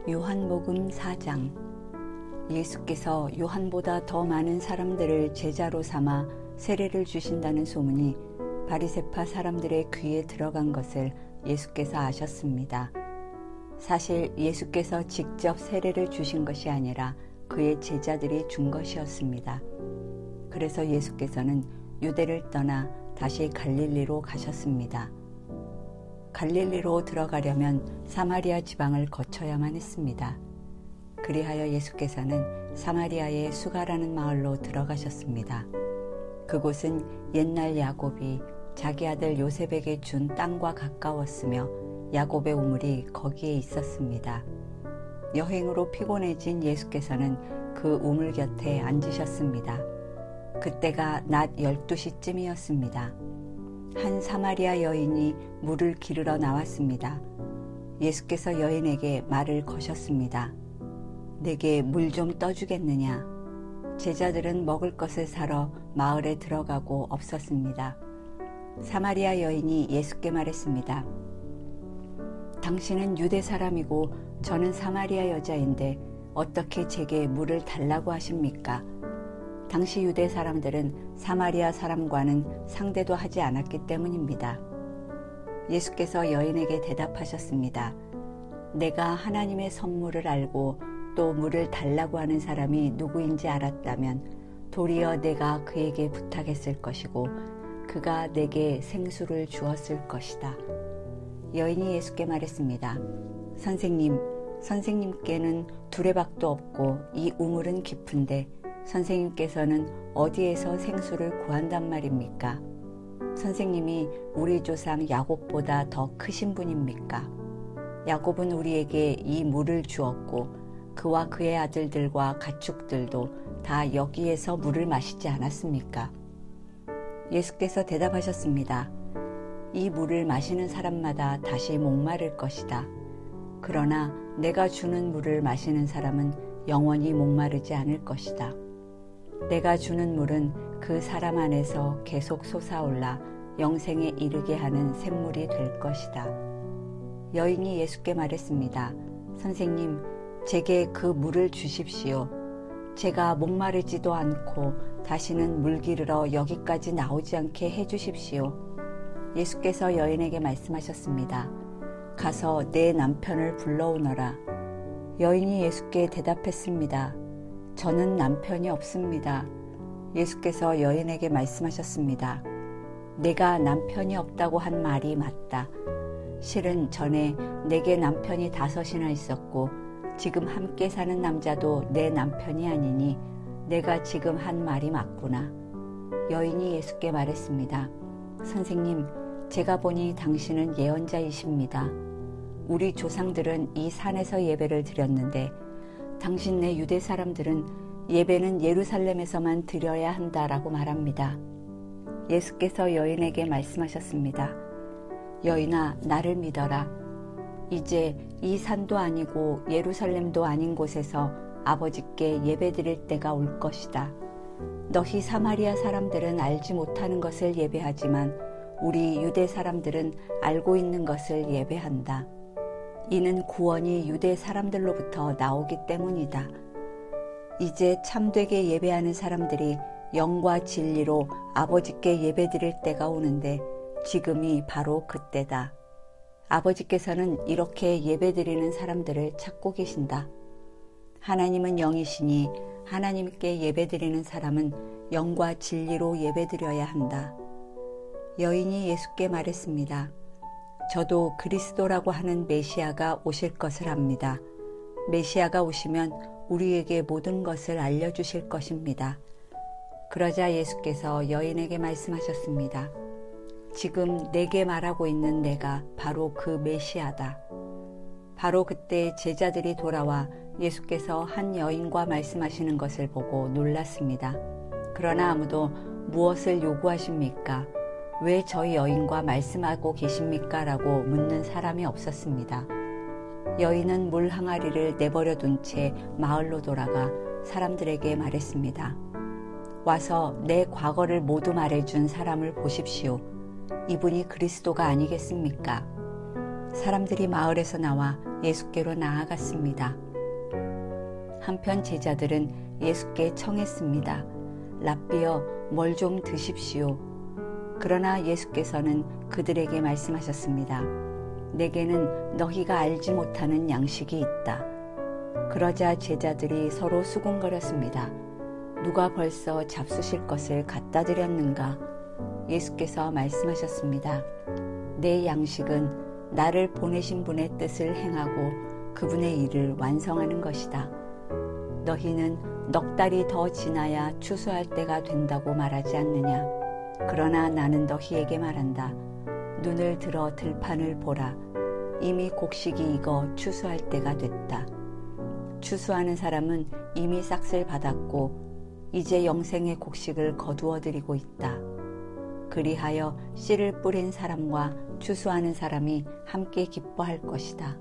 요한복음 4장. 예수께서 요한보다 더 많은 사람들을 제자로 삼아 세례를 주신다는 소문이 바리새파 사람들의 귀에 들어간 것을 예수께서 아셨습니다. 사실 예수께서 직접 세례를 주신 것이 아니라 그의 제자들이 준 것이었습니다. 그래서 예수께서는 유대를 떠나 다시 갈릴리로 가셨습니다. 갈릴리로 들어가려면 사마리아 지방을 거쳐야만 했습니다. 그리하여 예수께서는 사마리아의 수가라는 마을로 들어가셨습니다. 그곳은 옛날 야곱이 자기 아들 요셉에게 준 땅과 가까웠으며 야곱의 우물이 거기에 있었습니다. 여행으로 피곤해진 예수께서는 그 우물 곁에 앉으셨습니다. 그때가 낮 12시쯤이었습니다. 한 사마리아 여인이 물을 기르러 나왔습니다. 예수께서 여인에게 말을 거셨습니다. 내게 물 좀 떠주겠느냐? 제자들은 먹을 것을 사러 마을에 들어가고 없었습니다. 사마리아 여인이 예수께 말했습니다. 당신은 유대 사람이고 저는 사마리아 여자인데 어떻게 제게 물을 달라고 하십니까? 당시 유대 사람들은 사마리아 사람과는 상대도 하지 않았기 때문입니다. 예수께서 여인에게 대답하셨습니다. 내가 하나님의 선물을 알고 또 물을 달라고 하는 사람이 누구인지 알았다면 도리어 내가 그에게 부탁했을 것이고 그가 내게 생수를 주었을 것이다. 여인이 예수께 말했습니다. 선생님께는 두레박도 없고 이 우물은 깊은데 선생님께서는 어디에서 생수를 구한단 말입니까? 선생님이 우리 조상 야곱보다 더 크신 분입니까? 야곱은 우리에게 이 물을 주었고 그와 그의 아들들과 가축들도 다 여기에서 물을 마시지 않았습니까? 예수께서 대답하셨습니다. 이 물을 마시는 사람마다 다시 목마를 것이다. 그러나 내가 주는 물을 마시는 사람은 영원히 목마르지 않을 것이다. 내가 주는 물은 그 사람 안에서 계속 솟아올라 영생에 이르게 하는 샘물이 될 것이다. 여인이 예수께 말했습니다. 선생님, 제게 그 물을 주십시오. 제가 목마르지도 않고 다시는 물 기르러 여기까지 나오지 않게 해주십시오. 예수께서 여인에게 말씀하셨습니다. 가서 내 남편을 불러오너라. 여인이 예수께 대답했습니다. 저는 남편이 없습니다. 예수께서 여인에게 말씀하셨습니다. 내가 남편이 없다고 한 말이 맞다. 실은 전에 내게 남편이 5이나 있었고 지금 함께 사는 남자도 내 남편이 아니니 내가 지금 한 말이 맞구나. 여인이 예수께 말했습니다. 선생님, 제가 보니 당신은 예언자이십니다. 우리 조상들은 이 산에서 예배를 드렸는데 당신네 유대 사람들은 예배는 예루살렘에서만 드려야 한다라고 말합니다. 예수께서 여인에게 말씀하셨습니다. 여인아, 나를 믿어라. 이제 이 산도 아니고 예루살렘도 아닌 곳에서 아버지께 예배드릴 때가 올 것이다. 너희 사마리아 사람들은 알지 못하는 것을 예배하지만 우리 유대 사람들은 알고 있는 것을 예배한다. 이는 구원이 유대 사람들로부터 나오기 때문이다. 이제 참되게 예배하는 사람들이 영과 진리로 아버지께 예배드릴 때가 오는데 지금이 바로 그때다. 아버지께서는 이렇게 예배드리는 사람들을 찾고 계신다. 하나님은 영이시니 하나님께 예배드리는 사람은 영과 진리로 예배드려야 한다. 여인이 예수께 말했습니다. 저도 그리스도라고 하는 메시아가 오실 것을 압니다. 메시아가 오시면 우리에게 모든 것을 알려주실 것입니다. 그러자 예수께서 여인에게 말씀하셨습니다. 지금 내게 말하고 있는 내가 바로 그 메시아다. 바로 그때 제자들이 돌아와 예수께서 한 여인과 말씀하시는 것을 보고 놀랐습니다. 그러나 아무도 무엇을 요구하십니까? 왜 저희 여인과 말씀하고 계십니까? 라고 묻는 사람이 없었습니다. 여인은 물 항아리를 내버려 둔 채 마을로 돌아가 사람들에게 말했습니다. 와서 내 과거를 모두 말해준 사람을 보십시오. 이분이 그리스도가 아니겠습니까? 사람들이 마을에서 나와 예수께로 나아갔습니다. 한편 제자들은 예수께 청했습니다. 랍비여, 뭘 좀 드십시오. 그러나 예수께서는 그들에게 말씀하셨습니다. 내게는 너희가 알지 못하는 양식이 있다. 그러자 제자들이 서로 수군거렸습니다. 누가 벌써 잡수실 것을 갖다 드렸는가? 예수께서 말씀하셨습니다. 내 양식은 나를 보내신 분의 뜻을 행하고 그분의 일을 완성하는 것이다. 너희는 넉 달이 더 지나야 추수할 때가 된다고 말하지 않느냐? 그러나 나는 너희에게 말한다. 눈을 들어 들판을 보라. 이미 곡식이 익어 추수할 때가 됐다. 추수하는 사람은 이미 싹을 받았고 이제 영생의 곡식을 거두어 들이고 있다. 그리하여 씨를 뿌린 사람과 추수하는 사람이 함께 기뻐할 것이다.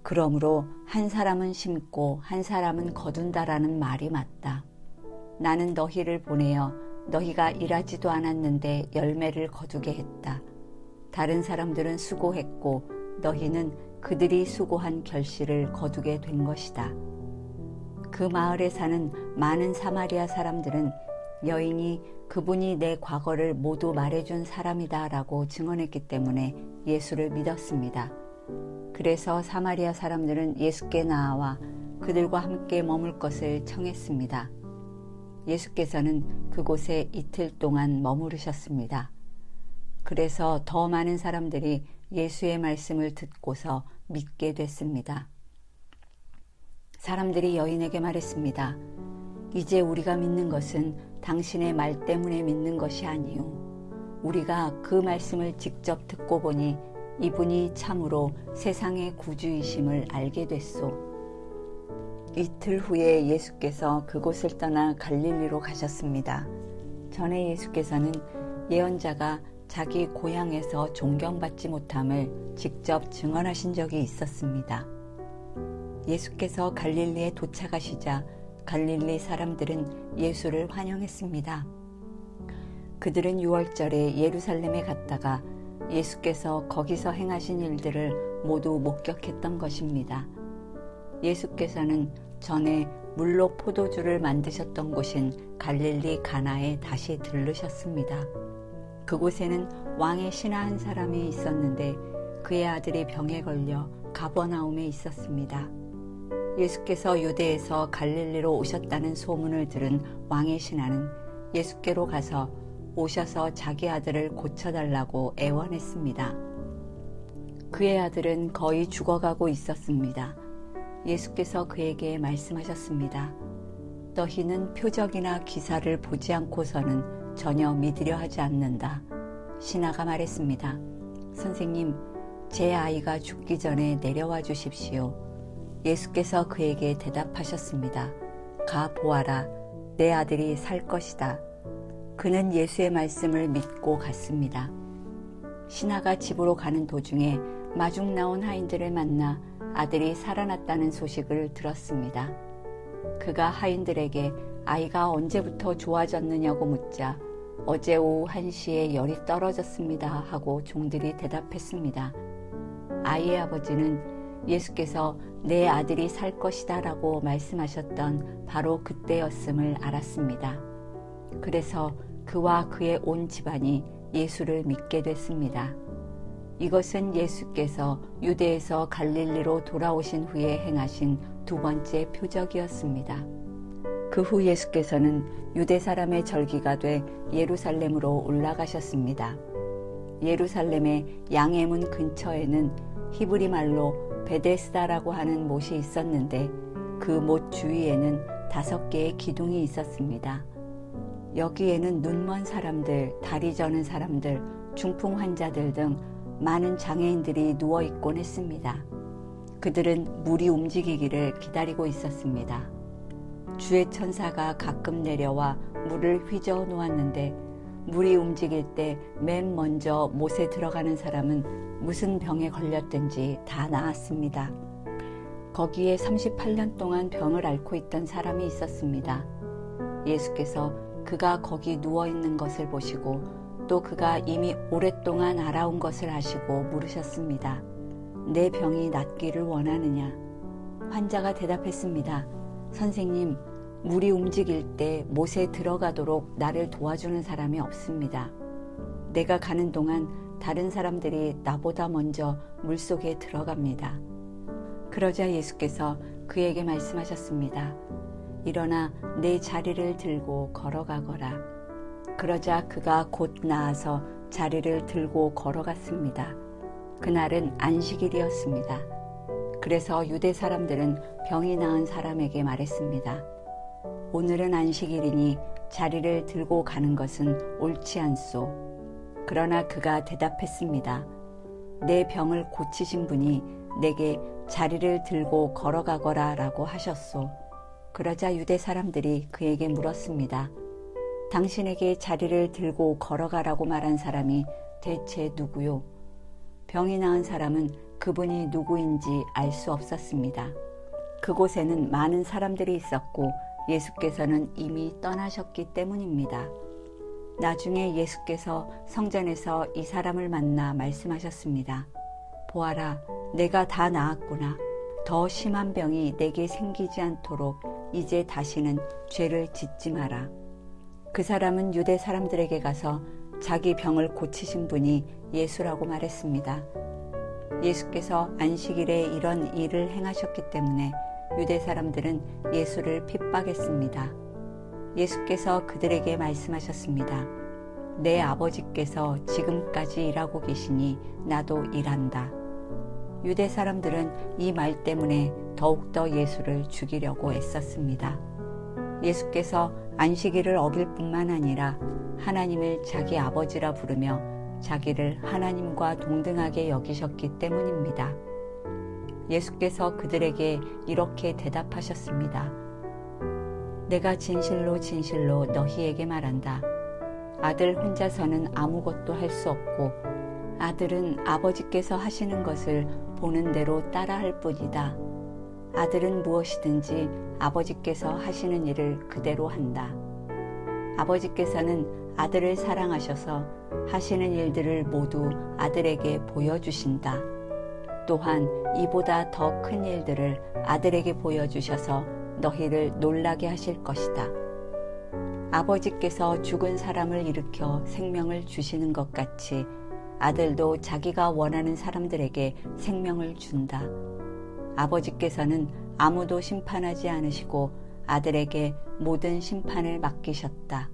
그러므로 한 사람은 심고 한 사람은 거둔다라는 말이 맞다. 나는 너희를 보내어 너희가 일하지도 않았는데 열매를 거두게 했다. 다른 사람들은 수고했고 너희는 그들이 수고한 결실을 거두게 된 것이다. 그 마을에 사는 많은 사마리아 사람들은 여인이 그분이 내 과거를 모두 말해준 사람이다 라고 증언했기 때문에 예수를 믿었습니다. 그래서 사마리아 사람들은 예수께 나아와 그들과 함께 머물 것을 청했습니다. 예수께서는 그곳에 이틀 동안 머무르셨습니다. 그래서 더 많은 사람들이 예수의 말씀을 듣고서 믿게 됐습니다. 사람들이 여인에게 말했습니다. 이제 우리가 믿는 것은 당신의 말 때문에 믿는 것이 아니요. 우리가 그 말씀을 직접 듣고 보니 이분이 참으로 세상의 구주이심을 알게 됐소. 이틀 후에 예수께서 그곳을 떠나 갈릴리로 가셨습니다. 전에 예수께서는 예언자가 자기 고향에서 존경받지 못함을 직접 증언하신 적이 있었습니다. 예수께서 갈릴리에 도착하시자 갈릴리 사람들은 예수를 환영했습니다. 그들은 6월절에 예루살렘에 갔다가 예수께서 거기서 행하신 일들을 모두 목격했던 것입니다. 예수께서는 전에 물로 포도주를 만드셨던 곳인 갈릴리 가나에 다시 들르셨습니다. 그곳에는 왕의 신하 한 사람이 있었는데 그의 아들이 병에 걸려 가버나움에 있었습니다. 예수께서 유대에서 갈릴리로 오셨다는 소문을 들은 왕의 신하는 예수께로 가서 오셔서 자기 아들을 고쳐달라고 애원했습니다. 그의 아들은 거의 죽어가고 있었습니다. 예수께서 그에게 말씀하셨습니다. 너희는 표적이나 기사를 보지 않고서는 전혀 믿으려 하지 않는다. 신하가 말했습니다. 선생님, 제 아이가 죽기 전에 내려와 주십시오. 예수께서 그에게 대답하셨습니다. 가 보아라. 내 아들이 살 것이다. 그는 예수의 말씀을 믿고 갔습니다. 신하가 집으로 가는 도중에 마중 나온 하인들을 만나 아들이 살아났다는 소식을 들었습니다. 그가 하인들에게 아이가 언제부터 좋아졌느냐고 묻자 어제 오후 1시에 열이 떨어졌습니다 하고 종들이 대답했습니다. 아이의 아버지는 예수께서 내 아들이 살 것이다 라고 말씀하셨던 바로 그때였음을 알았습니다. 그래서 그와 그의 온 집안이 예수를 믿게 됐습니다. 이것은 예수께서 유대에서 갈릴리로 돌아오신 후에 행하신 두 번째 표적이었습니다. 그 후 예수께서는 유대 사람의 절기가 돼 예루살렘으로 올라가셨습니다. 예루살렘의 양의 문 근처에는 히브리 말로 베데스다라고 하는 못이 있었는데 그 못 주위에는 5개의 기둥이 있었습니다. 여기에는 눈먼 사람들, 다리 저는 사람들, 중풍 환자들 등 많은 장애인들이 누워있곤 했습니다. 그들은 물이 움직이기를 기다리고 있었습니다. 주의 천사가 가끔 내려와 물을 휘저어 놓았는데 물이 움직일 때 맨 먼저 못에 들어가는 사람은 무슨 병에 걸렸든지 다 나았습니다. 거기에 38년 동안 병을 앓고 있던 사람이 있었습니다. 예수께서 그가 거기 누워있는 것을 보시고 또 그가 이미 오랫동안 알아온 것을 아시고 물으셨습니다. 내 병이 낫기를 원하느냐? 환자가 대답했습니다. 선생님, 물이 움직일 때 못에 들어가도록 나를 도와주는 사람이 없습니다. 내가 가는 동안 다른 사람들이 나보다 먼저 물속에 들어갑니다. 그러자 예수께서 그에게 말씀하셨습니다. 일어나 내 자리를 들고 걸어가거라. 그러자 그가 곧 나아서 자리를 들고 걸어갔습니다. 그날은 안식일이었습니다. 그래서 유대 사람들은 병이 나은 사람에게 말했습니다. 오늘은 안식일이니 자리를 들고 가는 것은 옳지 않소. 그러나 그가 대답했습니다. 내 병을 고치신 분이 내게 자리를 들고 걸어가거라 라고 하셨소. 그러자 유대 사람들이 그에게 물었습니다. 당신에게 자리를 들고 걸어가라고 말한 사람이 대체 누구요? 병이 나은 사람은 그분이 누구인지 알 수 없었습니다. 그곳에는 많은 사람들이 있었고 예수께서는 이미 떠나셨기 때문입니다. 나중에 예수께서 성전에서 이 사람을 만나 말씀하셨습니다. 보아라, 내가 다 나았구나. 더 심한 병이 내게 생기지 않도록 이제 다시는 죄를 짓지 마라. 그 사람은 유대 사람들에게 가서 자기 병을 고치신 분이 예수라고 말했습니다. 예수께서 안식일에 이런 일을 행하셨기 때문에 유대 사람들은 예수를 핍박했습니다. 예수께서 그들에게 말씀하셨습니다. 내 아버지께서 지금까지 일하고 계시니 나도 일한다. 유대 사람들은 이 말 때문에 더욱더 예수를 죽이려고 애썼습니다. 예수께서 안식일을 어길 뿐만 아니라 하나님을 자기 아버지라 부르며 자기를 하나님과 동등하게 여기셨기 때문입니다. 예수께서 그들에게 이렇게 대답하셨습니다. 내가 진실로 진실로 너희에게 말한다. 아들 혼자서는 아무것도 할 수 없고 아들은 아버지께서 하시는 것을 보는 대로 따라할 뿐이다. 아들은 무엇이든지 아버지께서 하시는 일을 그대로 한다. 아버지께서는 아들을 사랑하셔서 하시는 일들을 모두 아들에게 보여주신다. 또한 이보다 더 큰 일들을 아들에게 보여주셔서 너희를 놀라게 하실 것이다. 아버지께서 죽은 사람을 일으켜 생명을 주시는 것 같이 아들도 자기가 원하는 사람들에게 생명을 준다. 아버지께서는 아무도 심판하지 않으시고 아들에게 모든 심판을 맡기셨다.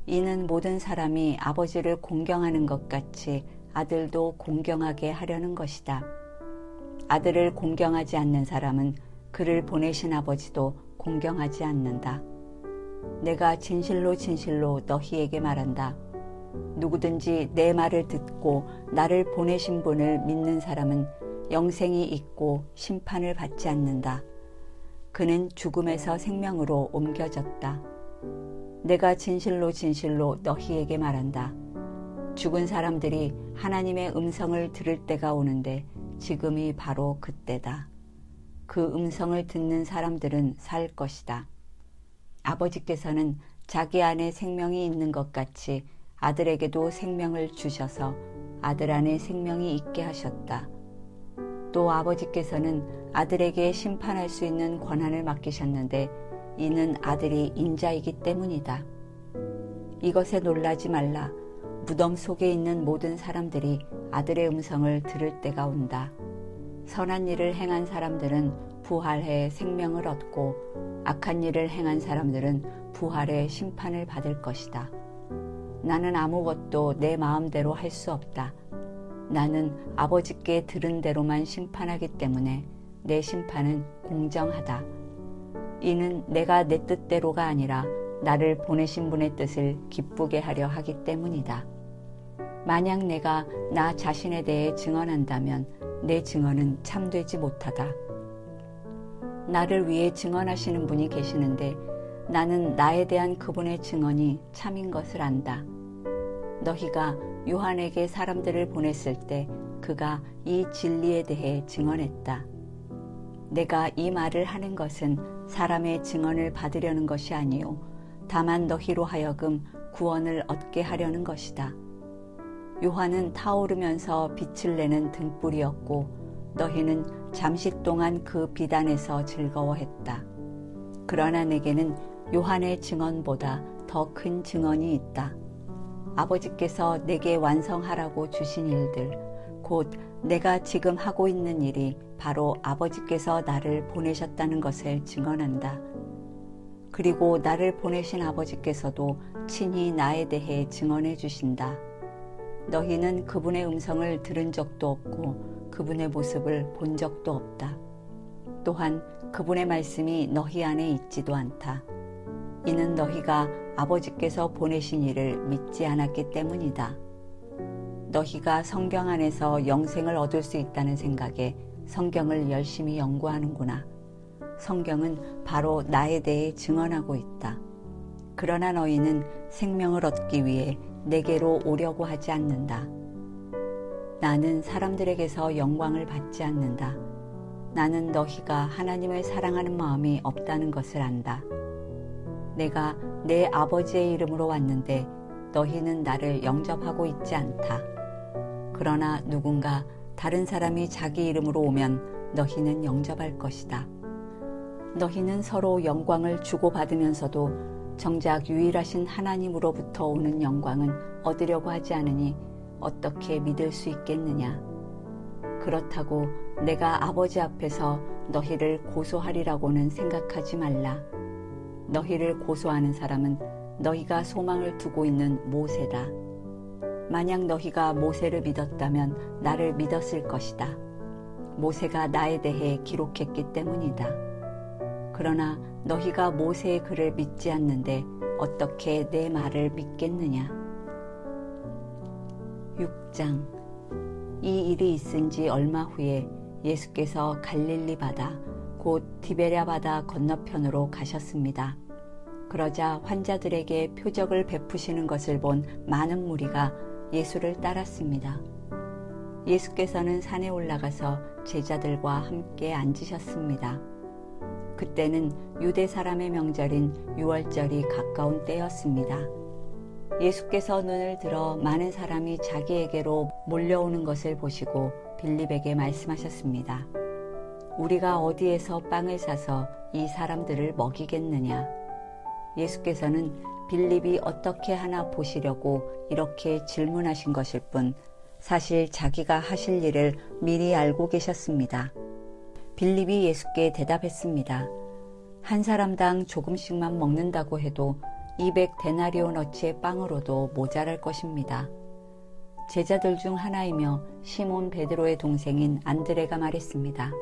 이는 모든 사람이 아버지를 공경하는 것 같이 아들도 공경하게 하려는 것이다. 아들을 공경하지 않는 사람은 그를 보내신 아버지도 공경하지 않는다. 내가 진실로 진실로 너희에게 말한다. 누구든지 내 말을 듣고 나를 보내신 분을 믿는 사람은 영생이 있고 심판을 받지 않는다. 그는 죽음에서 생명으로 옮겨졌다. 내가 진실로 진실로 너희에게 말한다. 죽은 사람들이 하나님의 음성을 들을 때가 오는데 지금이 바로 그때다. 그 음성을 듣는 사람들은 살 것이다. 아버지께서는 자기 안에 생명이 있는 것 같이 아들에게도 생명을 주셔서 아들 안에 생명이 있게 하셨다. 또 아버지께서는 아들에게 심판할 수 있는 권한을 맡기셨는데 이는 아들이 인자이기 때문이다. 이것에 놀라지 말라. 무덤 속에 있는 모든 사람들이 아들의 음성을 들을 때가 온다. 선한 일을 행한 사람들은 부활해 생명을 얻고 악한 일을 행한 사람들은 부활해 심판을 받을 것이다. 나는 아무것도 내 마음대로 할 수 없다. 나는 아버지께 들은 대로만 심판하기 때문에 내 심판은 공정하다. 이는 내가 내 뜻대로가 아니라 나를 보내신 분의 뜻을 기쁘게 하려 하기 때문이다. 만약 내가 나 자신에 대해 증언한다면 내 증언은 참되지 못하다. 나를 위해 증언하시는 분이 계시는데 나는 나에 대한 그분의 증언이 참인 것을 안다. 너희가 요한에게 사람들을 보냈을 때 그가 이 진리에 대해 증언했다. 내가 이 말을 하는 것은 사람의 증언을 받으려는 것이 아니요 다만 너희로 하여금 구원을 얻게 하려는 것이다. 요한은 타오르면서 빛을 내는 등불이었고 너희는 잠시 동안 그 빛 안에서 즐거워했다. 그러나 내게는 요한의 증언보다 더 큰 증언이 있다. 아버지께서 내게 완성하라고 주신 일들, 곧 내가 지금 하고 있는 일이 바로 아버지께서 나를 보내셨다는 것을 증언한다. 그리고 나를 보내신 아버지께서도 친히 나에 대해 증언해 주신다. 너희는 그분의 음성을 들은 적도 없고 그분의 모습을 본 적도 없다. 또한 그분의 말씀이 너희 안에 있지도 않다. 이는 너희가 아버지께서 보내신 이를 믿지 않았기 때문이다. 너희가 성경 안에서 영생을 얻을 수 있다는 생각에 성경을 열심히 연구하는구나. 성경은 바로 나에 대해 증언하고 있다. 그러나 너희는 생명을 얻기 위해 내게로 오려고 하지 않는다. 나는 사람들에게서 영광을 받지 않는다. 나는 너희가 하나님을 사랑하는 마음이 없다는 것을 안다. 내가 내 아버지의 이름으로 왔는데 너희는 나를 영접하고 있지 않다. 그러나 누군가 다른 사람이 자기 이름으로 오면 너희는 영접할 것이다. 너희는 서로 영광을 주고받으면서도 정작 유일하신 하나님으로부터 오는 영광은 얻으려고 하지 않으니 어떻게 믿을 수 있겠느냐. 그렇다고 내가 아버지 앞에서 너희를 고소하리라고는 생각하지 말라. 너희를 고소하는 사람은 너희가 소망을 두고 있는 모세다. 만약 너희가 모세를 믿었다면 나를 믿었을 것이다. 모세가 나에 대해 기록했기 때문이다. 그러나 너희가 모세의 글을 믿지 않는데 어떻게 내 말을 믿겠느냐. 6장. 이 일이 있은 지 얼마 후에 예수께서 갈릴리 바다 곧 디베랴 바다 건너편으로 가셨습니다. 그러자 환자들에게 표적을 베푸시는 것을 본 많은 무리가 예수를 따랐습니다. 예수께서는 산에 올라가서 제자들과 함께 앉으셨습니다. 그때는 유대 사람의 명절인 유월절이 가까운 때였습니다. 예수께서 눈을 들어 많은 사람이 자기에게로 몰려오는 것을 보시고 빌립에게 말씀하셨습니다. 우리가 어디에서 빵을 사서 이 사람들을 먹이겠느냐? 예수께서는 빌립이 어떻게 하나 보시려고 이렇게 질문하신 것일 뿐 사실 자기가 하실 일을 미리 알고 계셨습니다. 빌립이 예수께 대답했습니다. 한 사람당 조금씩만 먹는다고 해도 200데나리온어치의 빵으로도 모자랄 것입니다. 제자들 중 하나이며 시몬 베드로의 동생인 안드레가 말했습니다.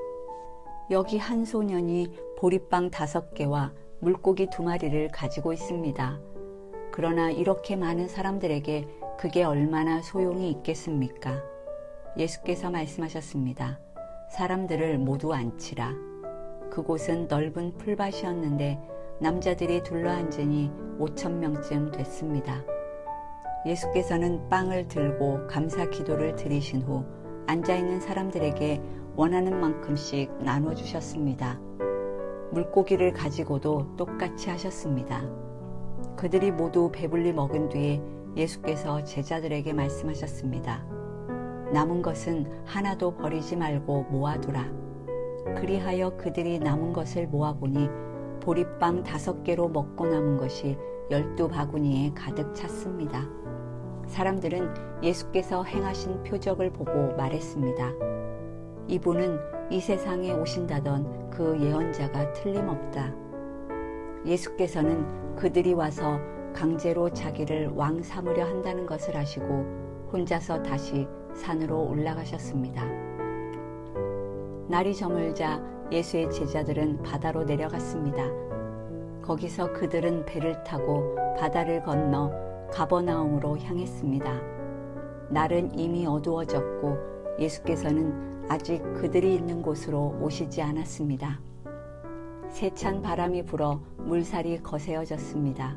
여기 한 소년이 보리빵 5개와 물고기 2마리를 가지고 있습니다. 그러나 이렇게 많은 사람들에게 그게 얼마나 소용이 있겠습니까? 예수께서 말씀하셨습니다. 사람들을 모두 앉히라. 그곳은 넓은 풀밭이었는데 남자들이 둘러앉으니 5,000명쯤 됐습니다. 예수께서는 빵을 들고 감사 기도를 드리신 후 앉아있는 사람들에게 원하는 만큼씩 나눠주셨습니다. 물고기를 가지고도 똑같이 하셨습니다. 그들이 모두 배불리 먹은 뒤에 예수께서 제자들에게 말씀하셨습니다. 남은 것은 하나도 버리지 말고 모아두라. 그리하여 그들이 남은 것을 모아보니 보리빵 5개로 먹고 남은 것이 12바구니에 가득 찼습니다. 사람들은 예수께서 행하신 표적을 보고 말했습니다. 이분은 이 세상에 오신다던 그 예언자가 틀림없다. 예수께서는 그들이 와서 강제로 자기를 왕 삼으려 한다는 것을 아시고 혼자서 다시 산으로 올라가셨습니다. 날이 저물자 예수의 제자들은 바다로 내려갔습니다. 거기서 그들은 배를 타고 바다를 건너 가버나움으로 향했습니다. 날은 이미 어두워졌고 예수께서는 아직 그들이 있는 곳으로 오시지 않았습니다. 세찬 바람이 불어 물살이 거세어졌습니다.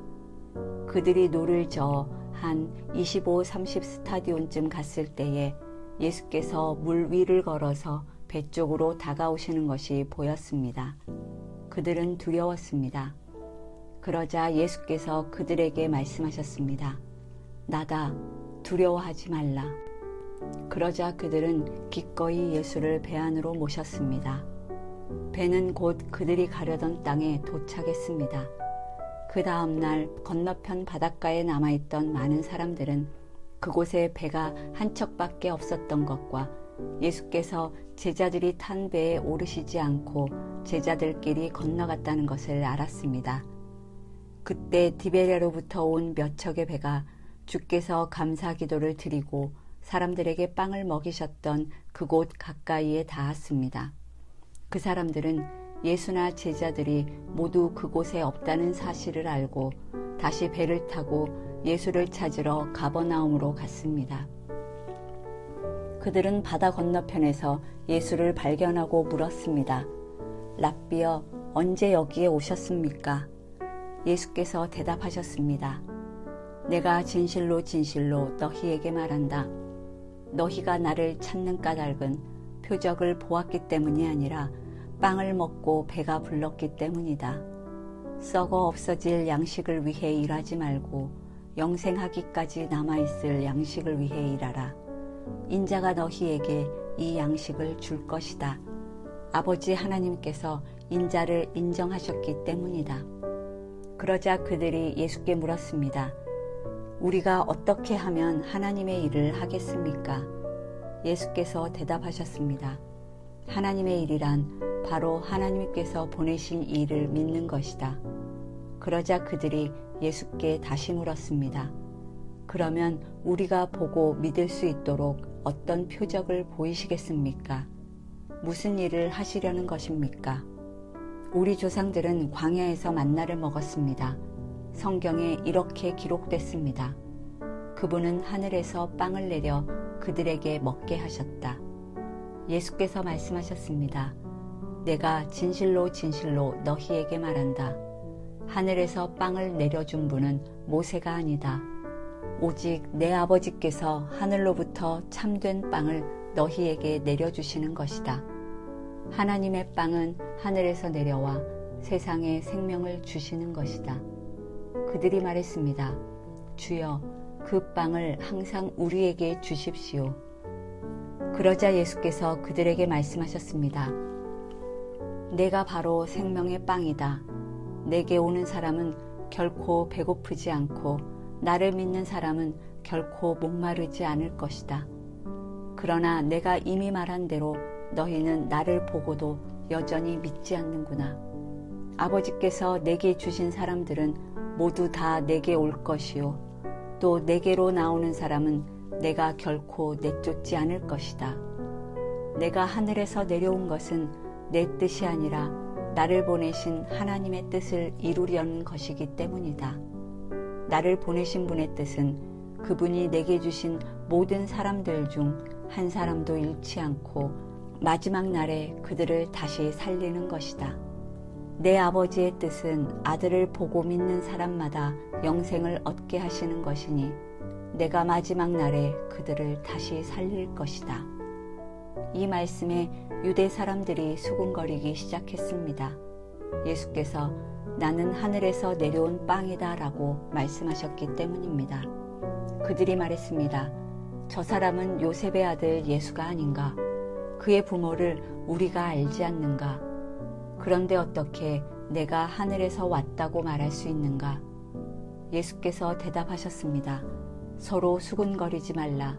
그들이 노를 저어 한 25-30 스타디온쯤 갔을 때에 예수께서 물 위를 걸어서 배 쪽으로 다가오시는 것이 보였습니다. 그들은 두려웠습니다. 그러자 예수께서 그들에게 말씀하셨습니다. 나다, 두려워하지 말라. 그러자 그들은 기꺼이 예수를 배 안으로 모셨습니다. 배는 곧 그들이 가려던 땅에 도착했습니다. 그 다음 날 건너편 바닷가에 남아있던 많은 사람들은 그곳에 배가 한 척밖에 없었던 것과 예수께서 제자들이 탄 배에 오르시지 않고 제자들끼리 건너갔다는 것을 알았습니다. 그때 디베랴로부터 온 몇 척의 배가 주께서 감사 기도를 드리고 사람들에게 빵을 먹이셨던 그곳 가까이에 닿았습니다. 그 사람들은 예수나 제자들이 모두 그곳에 없다는 사실을 알고 다시 배를 타고 예수를 찾으러 가버나움으로 갔습니다. 그들은 바다 건너편에서 예수를 발견하고 물었습니다. 랍비여, 언제 여기에 오셨습니까? 예수께서 대답하셨습니다. 내가 진실로 진실로 너희에게 말한다. 너희가 나를 찾는 까닭은 표적을 보았기 때문이 아니라 빵을 먹고 배가 불렀기 때문이다. 썩어 없어질 양식을 위해 일하지 말고 영생하기까지 남아있을 양식을 위해 일하라. 인자가 너희에게 이 양식을 줄 것이다. 아버지 하나님께서 인자를 인정하셨기 때문이다. 그러자 그들이 예수께 물었습니다. 우리가 어떻게 하면 하나님의 일을 하겠습니까? 예수께서 대답하셨습니다. 하나님의 일이란 바로 하나님께서 보내신 이를 믿는 것이다. 그러자 그들이 예수께 다시 물었습니다. 그러면 우리가 보고 믿을 수 있도록 어떤 표적을 보이시겠습니까? 무슨 일을 하시려는 것입니까? 우리 조상들은 광야에서 만나를 먹었습니다. 성경에 이렇게 기록됐습니다. 그분은 하늘에서 빵을 내려 그들에게 먹게 하셨다. 예수께서 말씀하셨습니다. 내가 진실로 진실로 너희에게 말한다. 하늘에서 빵을 내려준 분은 모세가 아니다. 오직 내 아버지께서 하늘로부터 참된 빵을 너희에게 내려주시는 것이다. 하나님의 빵은 하늘에서 내려와 세상에 생명을 주시는 것이다. 그들이 말했습니다. 주여, 그 빵을 항상 우리에게 주십시오. 그러자 예수께서 그들에게 말씀하셨습니다. 내가 바로 생명의 빵이다. 내게 오는 사람은 결코 배고프지 않고 나를 믿는 사람은 결코 목마르지 않을 것이다. 그러나 내가 이미 말한 대로 너희는 나를 보고도 여전히 믿지 않는구나. 아버지께서 내게 주신 사람들은 모두 다 내게 올 것이요. 또 내게로 나오는 사람은 내가 결코 내쫓지 않을 것이다. 내가 하늘에서 내려온 것은 내 뜻이 아니라 나를 보내신 하나님의 뜻을 이루려는 것이기 때문이다. 나를 보내신 분의 뜻은 그분이 내게 주신 모든 사람들 중 한 사람도 잃지 않고 마지막 날에 그들을 다시 살리는 것이다. 내 아버지의 뜻은 아들을 보고 믿는 사람마다 영생을 얻게 하시는 것이니 내가 마지막 날에 그들을 다시 살릴 것이다. 이 말씀에 유대 사람들이 수군거리기 시작했습니다. 예수께서 나는 하늘에서 내려온 빵이다 라고 말씀하셨기 때문입니다. 그들이 말했습니다. 저 사람은 요셉의 아들 예수가 아닌가? 그의 부모를 우리가 알지 않는가? 그런데 어떻게 내가 하늘에서 왔다고 말할 수 있는가? 예수께서 대답하셨습니다. 서로 수군거리지 말라.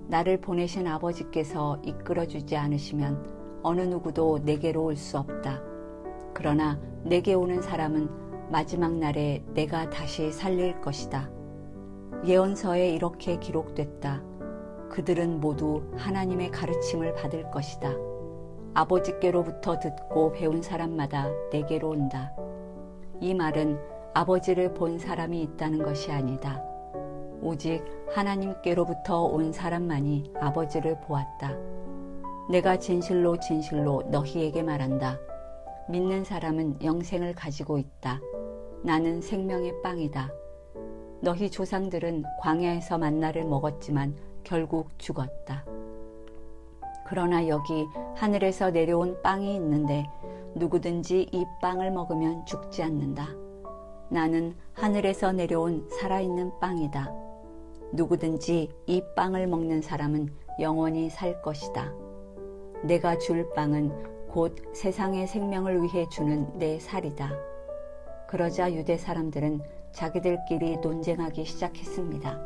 나를 보내신 아버지께서 이끌어주지 않으시면 어느 누구도 내게로 올 수 없다. 그러나 내게 오는 사람은 마지막 날에 내가 다시 살릴 것이다. 예언서에 이렇게 기록됐다. 그들은 모두 하나님의 가르침을 받을 것이다. 아버지께로부터 듣고 배운 사람마다 내게로 온다. 이 말은 아버지를 본 사람이 있다는 것이 아니다. 오직 하나님께로부터 온 사람만이 아버지를 보았다. 내가 진실로 진실로 너희에게 말한다. 믿는 사람은 영생을 가지고 있다. 나는 생명의 빵이다. 너희 조상들은 광야에서 만나를 먹었지만 결국 죽었다. 그러나 여기 하늘에서 내려온 빵이 있는데 누구든지 이 빵을 먹으면 죽지 않는다. 나는 하늘에서 내려온 살아있는 빵이다. 누구든지 이 빵을 먹는 사람은 영원히 살 것이다. 내가 줄 빵은 곧 세상의 생명을 위해 주는 내 살이다. 그러자 유대 사람들은 자기들끼리 논쟁하기 시작했습니다.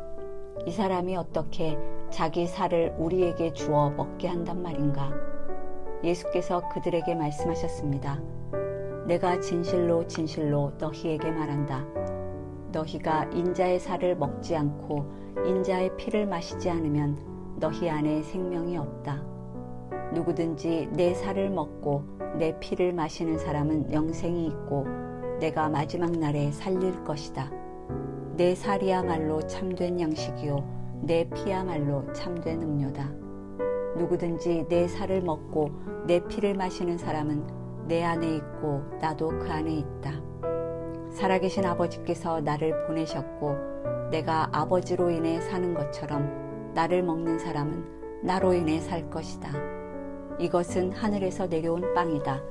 이 사람이 어떻게 자기 살을 우리에게 주어 먹게 한단 말인가? 예수께서 그들에게 말씀하셨습니다. 내가 진실로 진실로 너희에게 말한다. 너희가 인자의 살을 먹지 않고 인자의 피를 마시지 않으면 너희 안에 생명이 없다. 누구든지 내 살을 먹고 내 피를 마시는 사람은 영생이 있고 내가 마지막 날에 살릴 것이다. 내 살이야말로 참된 양식이요 내 피야말로 참된 음료다. 누구든지 내 살을 먹고 내 피를 마시는 사람은 내 안에 있고 나도 그 안에 있다. 살아계신 아버지께서 나를 보내셨고 내가 아버지로 인해 사는 것처럼 나를 먹는 사람은 나로 인해 살 것이다. 이것은 하늘에서 내려온 빵이다.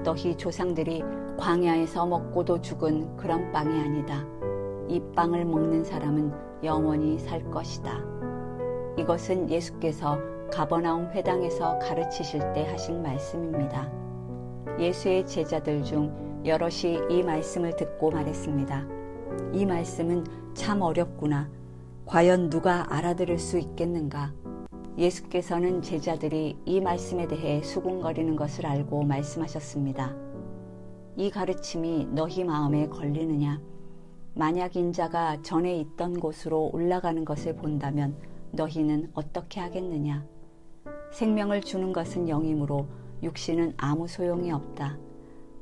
너희 조상들이 광야에서 먹고도 죽은 그런 빵이 아니다. 이 빵을 먹는 사람은 영원히 살 것이다. 이것은 예수께서 가버나움 회당에서 가르치실 때 하신 말씀입니다. 예수의 제자들 중 여럿이 이 말씀을 듣고 말했습니다. 이 말씀은 참 어렵구나. 과연 누가 알아들을 수 있겠는가? 예수께서는 제자들이 이 말씀에 대해 수군거리는 것을 알고 말씀하셨습니다. 이 가르침이 너희 마음에 걸리느냐? 만약 인자가 전에 있던 곳으로 올라가는 것을 본다면 너희는 어떻게 하겠느냐? 생명을 주는 것은 영이므로 육신은 아무 소용이 없다.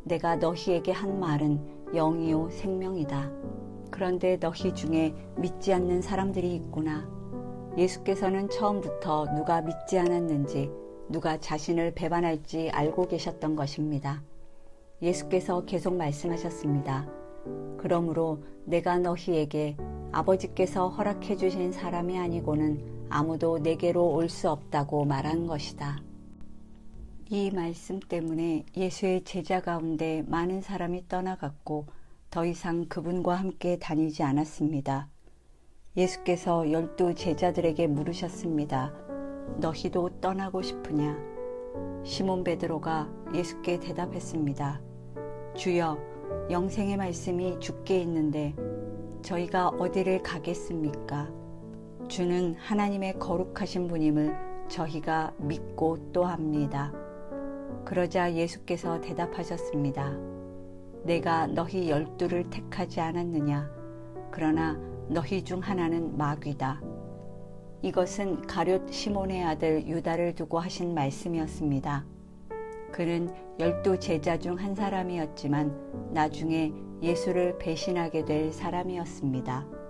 내가 너희에게 한 말은 영이요 생명이다. 그런데 너희 중에 믿지 않는 사람들이 있구나. 예수께서는 처음부터 누가 믿지 않았는지, 누가 자신을 배반할지 알고 계셨던 것입니다. 예수께서 계속 말씀하셨습니다. 그러므로 내가 너희에게 아버지께서 허락해 주신 사람이 아니고는 아무도 내게로 올 수 없다고 말한 것이다. 이 말씀 때문에 예수의 제자 가운데 많은 사람이 떠나갔고 더 이상 그분과 함께 다니지 않았습니다. 예수께서 12 제자들에게 물으셨습니다. 너희도 떠나고 싶으냐? 시몬 베드로가 예수께 대답했습니다. 주여, 영생의 말씀이 주께 있는데 저희가 어디를 가겠습니까? 주는 하나님의 거룩하신 분임을 저희가 믿고 또 합니다. 그러자 예수께서 대답하셨습니다. 내가 너희 12를 택하지 않았느냐? 그러나 너희 중 하나는 마귀다. 이것은 가룟 시몬의 아들 유다를 두고 하신 말씀이었습니다. 그는 12 제자 중 한 사람이었지만 나중에 예수를 배신하게 될 사람이었습니다.